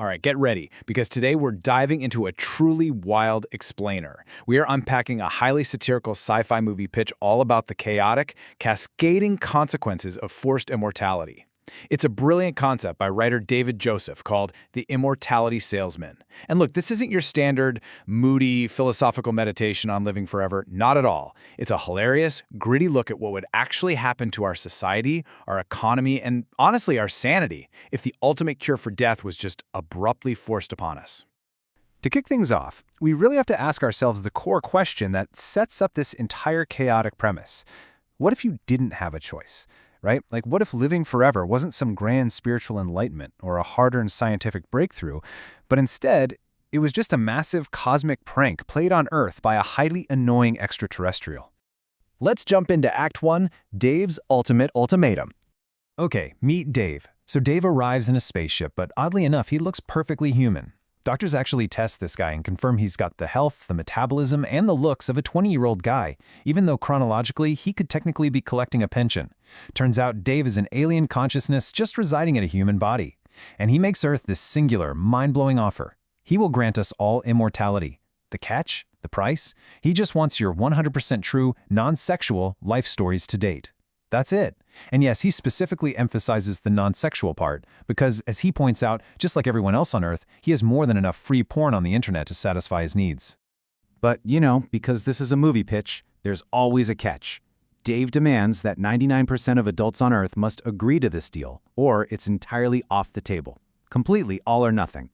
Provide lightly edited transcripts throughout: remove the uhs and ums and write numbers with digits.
All right, get ready, because today we're diving into a truly wild explainer. We are unpacking a highly satirical sci-fi movie pitch all about the chaotic, cascading consequences of forced immortality. It's a brilliant concept by writer David Joseph called The Immortality Salesman. And look, this isn't your standard, moody, philosophical meditation on living forever. Not at all. It's a hilarious, gritty look at what would actually happen to our society, our economy, and honestly, our sanity if the ultimate cure for death was just abruptly forced upon us. To kick things off, we really have to ask ourselves the core question that sets up this entire chaotic premise. What if you didn't have a choice? Right? Like, what if living forever wasn't some grand spiritual enlightenment or a hard-earned scientific breakthrough, but instead, it was just a massive cosmic prank played on Earth by a highly annoying extraterrestrial? Let's jump into Act 1, Dave's Ultimate Ultimatum. Okay, meet Dave. So Dave arrives in a spaceship, but oddly enough, he looks perfectly human. Doctors actually test this guy and confirm he's got the health, the metabolism, and the looks of a 20-year-old guy, even though chronologically he could technically be collecting a pension. Turns out Dave is an alien consciousness just residing in a human body. And he makes Earth this singular, mind-blowing offer. He will grant us all immortality. The catch? The price? He just wants your 100% true, non-sexual life stories to date. That's it. And yes, he specifically emphasizes the non-sexual part, because, as he points out, just like everyone else on Earth, he has more than enough free porn on the internet to satisfy his needs. But, because this is a movie pitch, there's always a catch. Dave demands that 99% of adults on Earth must agree to this deal, or it's entirely off the table. Completely all or nothing.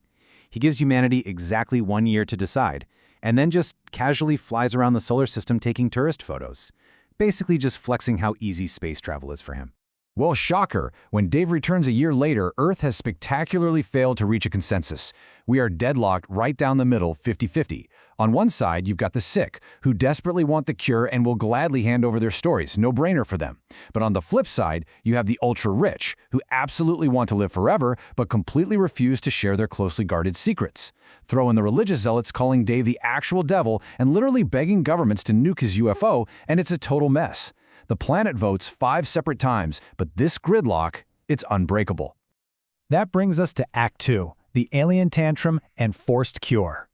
He gives humanity exactly 1 year to decide, and then just casually flies around the solar system taking tourist photos. Basically just flexing how easy space travel is for him. Well, shocker, when Dave returns a year later, Earth has spectacularly failed to reach a consensus. We are deadlocked right down the middle, 50-50. On one side, you've got the sick, who desperately want the cure and will gladly hand over their stories, no-brainer for them. But on the flip side, you have the ultra-rich, who absolutely want to live forever, but completely refuse to share their closely guarded secrets. Throw in the religious zealots calling Dave the actual devil and literally begging governments to nuke his UFO, and it's a total mess. The planet votes 5 separate times, but this gridlock, it's unbreakable. That brings us to Act 2, the alien tantrum and forced cure.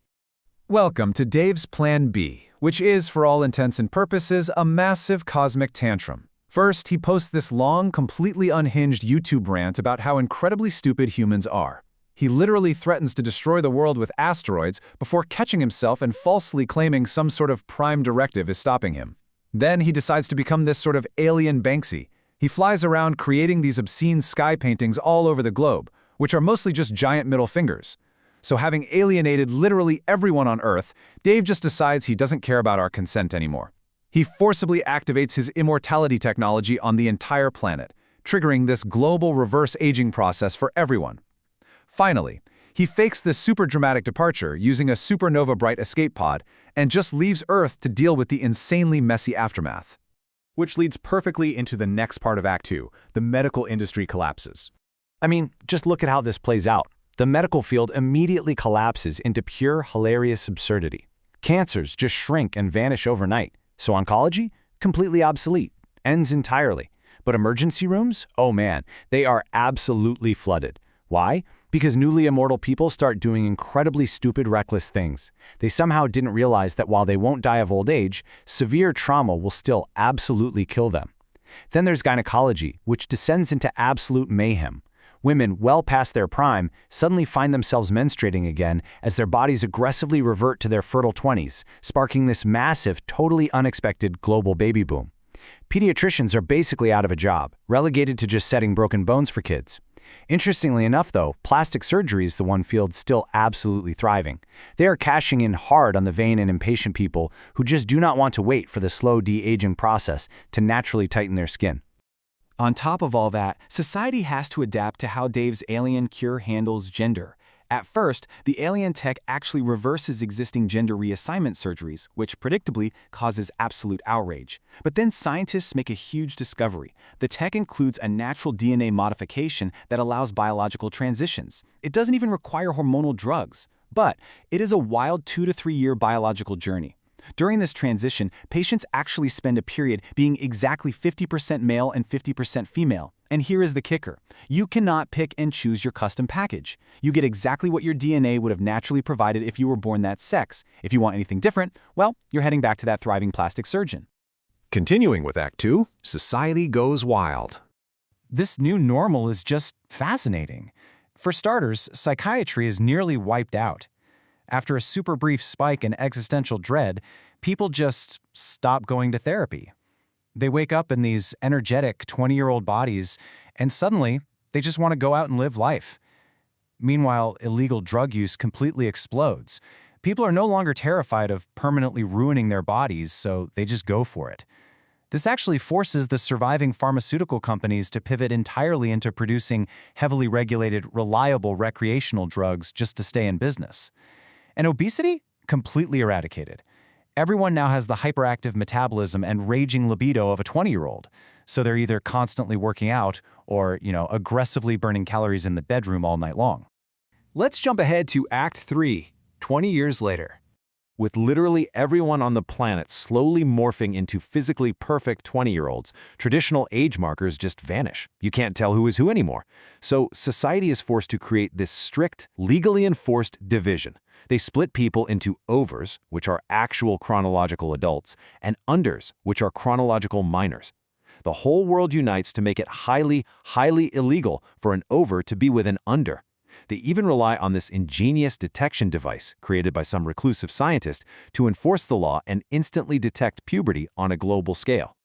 Welcome to Dave's Plan B, which is, for all intents and purposes, a massive cosmic tantrum. First, he posts this long, completely unhinged YouTube rant about how incredibly stupid humans are. He literally threatens to destroy the world with asteroids before catching himself and falsely claiming some sort of prime directive is stopping him. Then he decides to become this sort of alien Banksy. He flies around creating these obscene sky paintings all over the globe, which are mostly just giant middle fingers. So having alienated literally everyone on Earth, Dave just decides he doesn't care about our consent anymore. He forcibly activates his immortality technology on the entire planet, triggering this global reverse aging process for everyone. Finally, he fakes this super dramatic departure using a supernova bright escape pod and just leaves Earth to deal with the insanely messy aftermath. Which leads perfectly into the next part of Act 2, the medical industry collapses. I mean, just look at how this plays out. The medical field immediately collapses into pure, hilarious absurdity. Cancers just shrink and vanish overnight. So oncology? Completely obsolete. Ends entirely. But emergency rooms? Oh man, they are absolutely flooded. Why? Because newly immortal people start doing incredibly stupid, reckless things. They somehow didn't realize that while they won't die of old age, severe trauma will still absolutely kill them. Then there's gynecology, which descends into absolute mayhem. Women well past their prime suddenly find themselves menstruating again as their bodies aggressively revert to their fertile 20s, sparking this massive, totally unexpected global baby boom. Pediatricians are basically out of a job, relegated to just setting broken bones for kids. Interestingly enough, though, plastic surgery is the one field still absolutely thriving. They are cashing in hard on the vain and impatient people who just do not want to wait for the slow de-aging process to naturally tighten their skin. On top of all that, society has to adapt to how Dave's alien cure handles gender. At first, the alien tech actually reverses existing gender reassignment surgeries, which predictably causes absolute outrage. But then scientists make a huge discovery. The tech includes a natural DNA modification that allows biological transitions. It doesn't even require hormonal drugs. But it is a wild 2 to 3 year biological journey. During this transition, patients actually spend a period being exactly 50% male and 50% female. And here is the kicker. You cannot pick and choose your custom package. You get exactly what your DNA would have naturally provided if you were born that sex. If you want anything different, well, you're heading back to that thriving plastic surgeon. Continuing with Act 2, society goes wild. This new normal is just fascinating. For starters, psychiatry is nearly wiped out. After a super brief spike in existential dread, people just stop going to therapy. They wake up in these energetic 20-year-old bodies, and suddenly, they just want to go out and live life. Meanwhile, illegal drug use completely explodes. People are no longer terrified of permanently ruining their bodies, so they just go for it. This actually forces the surviving pharmaceutical companies to pivot entirely into producing heavily regulated, reliable recreational drugs just to stay in business. And obesity? Completely eradicated. Everyone now has the hyperactive metabolism and raging libido of a 20-year-old, so they're either constantly working out or, aggressively burning calories in the bedroom all night long. Let's jump ahead to Act 3, 20 years later. With literally everyone on the planet slowly morphing into physically perfect 20-year-olds, traditional age markers just vanish. You can't tell who is who anymore. So society is forced to create this strict, legally enforced division. They split people into overs, which are actual chronological adults, and unders, which are chronological minors. The whole world unites to make it highly, highly illegal for an over to be with an under. They even rely on this ingenious detection device created by some reclusive scientist to enforce the law and instantly detect puberty on a global scale.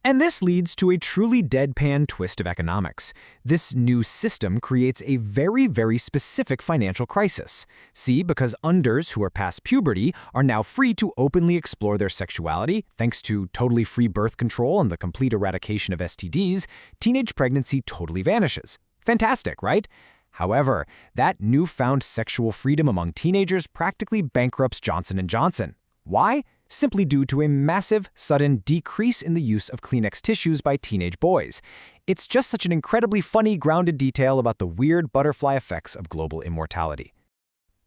And this leads to a truly deadpan twist of economics. This new system creates a very, very specific financial crisis. See, because unders who are past puberty are now free to openly explore their sexuality, thanks to totally free birth control and the complete eradication of STDs, teenage pregnancy totally vanishes. Fantastic, right? However, that newfound sexual freedom among teenagers practically bankrupts Johnson & Johnson. Why? Simply due to a massive, sudden decrease in the use of Kleenex tissues by teenage boys. It's just such an incredibly funny, grounded detail about the weird butterfly effects of global immortality.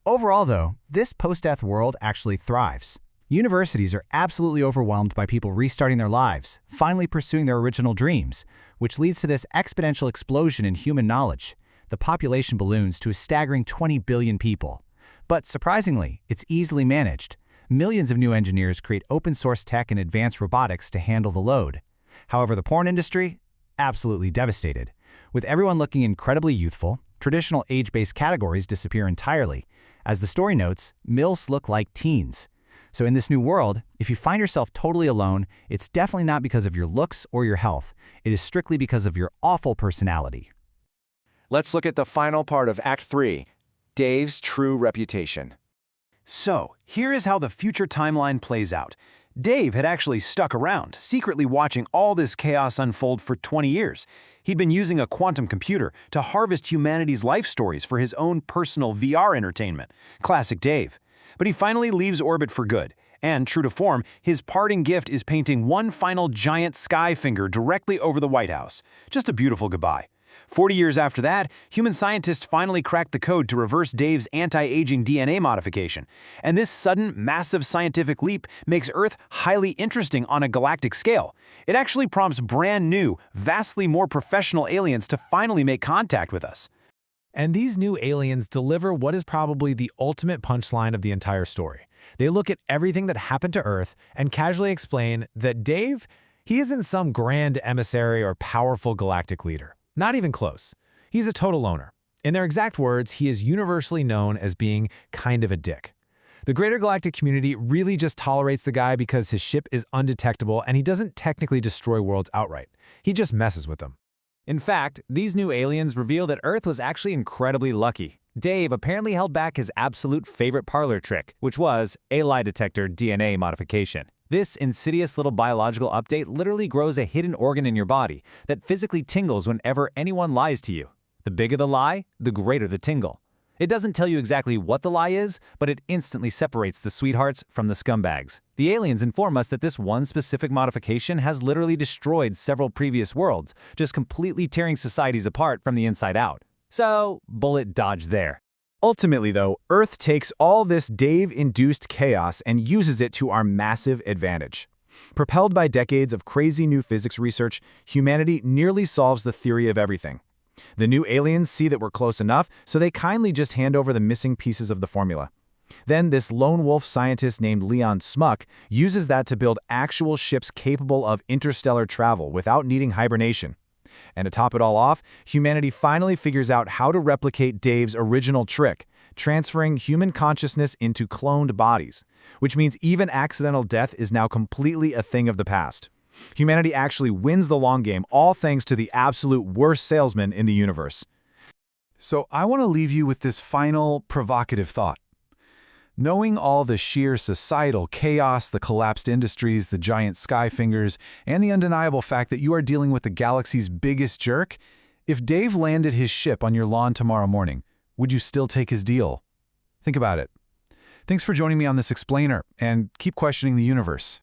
Overall, though, this post-death world actually thrives. Universities are absolutely overwhelmed by people restarting their lives, finally pursuing their original dreams, which leads to this exponential explosion in human knowledge. The population balloons to a staggering 20 billion people. But surprisingly, it's easily managed. Millions of new engineers create open-source tech and advanced robotics to handle the load. However, the porn industry? Absolutely devastated. With everyone looking incredibly youthful, traditional age-based categories disappear entirely. As the story notes, MILFs look like teens. So in this new world, if you find yourself totally alone, it's definitely not because of your looks or your health. It is strictly because of your awful personality. Let's look at the final part of Act 3, Dave's true reputation. So, here is how the future timeline plays out. Dave had actually stuck around, secretly watching all this chaos unfold for 20 years. He'd been using a quantum computer to harvest humanity's life stories for his own personal VR entertainment. Classic Dave. But he finally leaves orbit for good. And, true to form, his parting gift is painting one final giant sky finger directly over the White House. Just a beautiful goodbye. 40 years after that, human scientists finally cracked the code to reverse Dave's anti-aging DNA modification. And this sudden, massive scientific leap makes Earth highly interesting on a galactic scale. It actually prompts brand new, vastly more professional aliens to finally make contact with us. And these new aliens deliver what is probably the ultimate punchline of the entire story. They look at everything that happened to Earth and casually explain that Dave, he isn't some grand emissary or powerful galactic leader. Not even close. He's a total loner. In their exact words, he is universally known as being kind of a dick. The greater galactic community really just tolerates the guy because his ship is undetectable and he doesn't technically destroy worlds outright. He just messes with them. In fact, these new aliens reveal that Earth was actually incredibly lucky. Dave apparently held back his absolute favorite parlor trick, which was a lie detector DNA modification. This insidious little biological update literally grows a hidden organ in your body that physically tingles whenever anyone lies to you. The bigger the lie, the greater the tingle. It doesn't tell you exactly what the lie is, but it instantly separates the sweethearts from the scumbags. The aliens inform us that this one specific modification has literally destroyed several previous worlds, just completely tearing societies apart from the inside out. So, bullet dodge there. Ultimately, though, Earth takes all this Dave-induced chaos and uses it to our massive advantage. Propelled by decades of crazy new physics research, humanity nearly solves the theory of everything. The new aliens see that we're close enough, so they kindly just hand over the missing pieces of the formula. Then this lone wolf scientist named Leon Smuck uses that to build actual ships capable of interstellar travel without needing hibernation. And to top it all off, humanity finally figures out how to replicate Dave's original trick, transferring human consciousness into cloned bodies, which means even accidental death is now completely a thing of the past. Humanity actually wins the long game, all thanks to the absolute worst salesman in the universe. So I want to leave you with this final provocative thought. Knowing all the sheer societal chaos, the collapsed industries, the giant skyfingers, and the undeniable fact that you are dealing with the galaxy's biggest jerk, if Dave landed his ship on your lawn tomorrow morning, would you still take his deal? Think about it. Thanks for joining me on this explainer, and keep questioning the universe.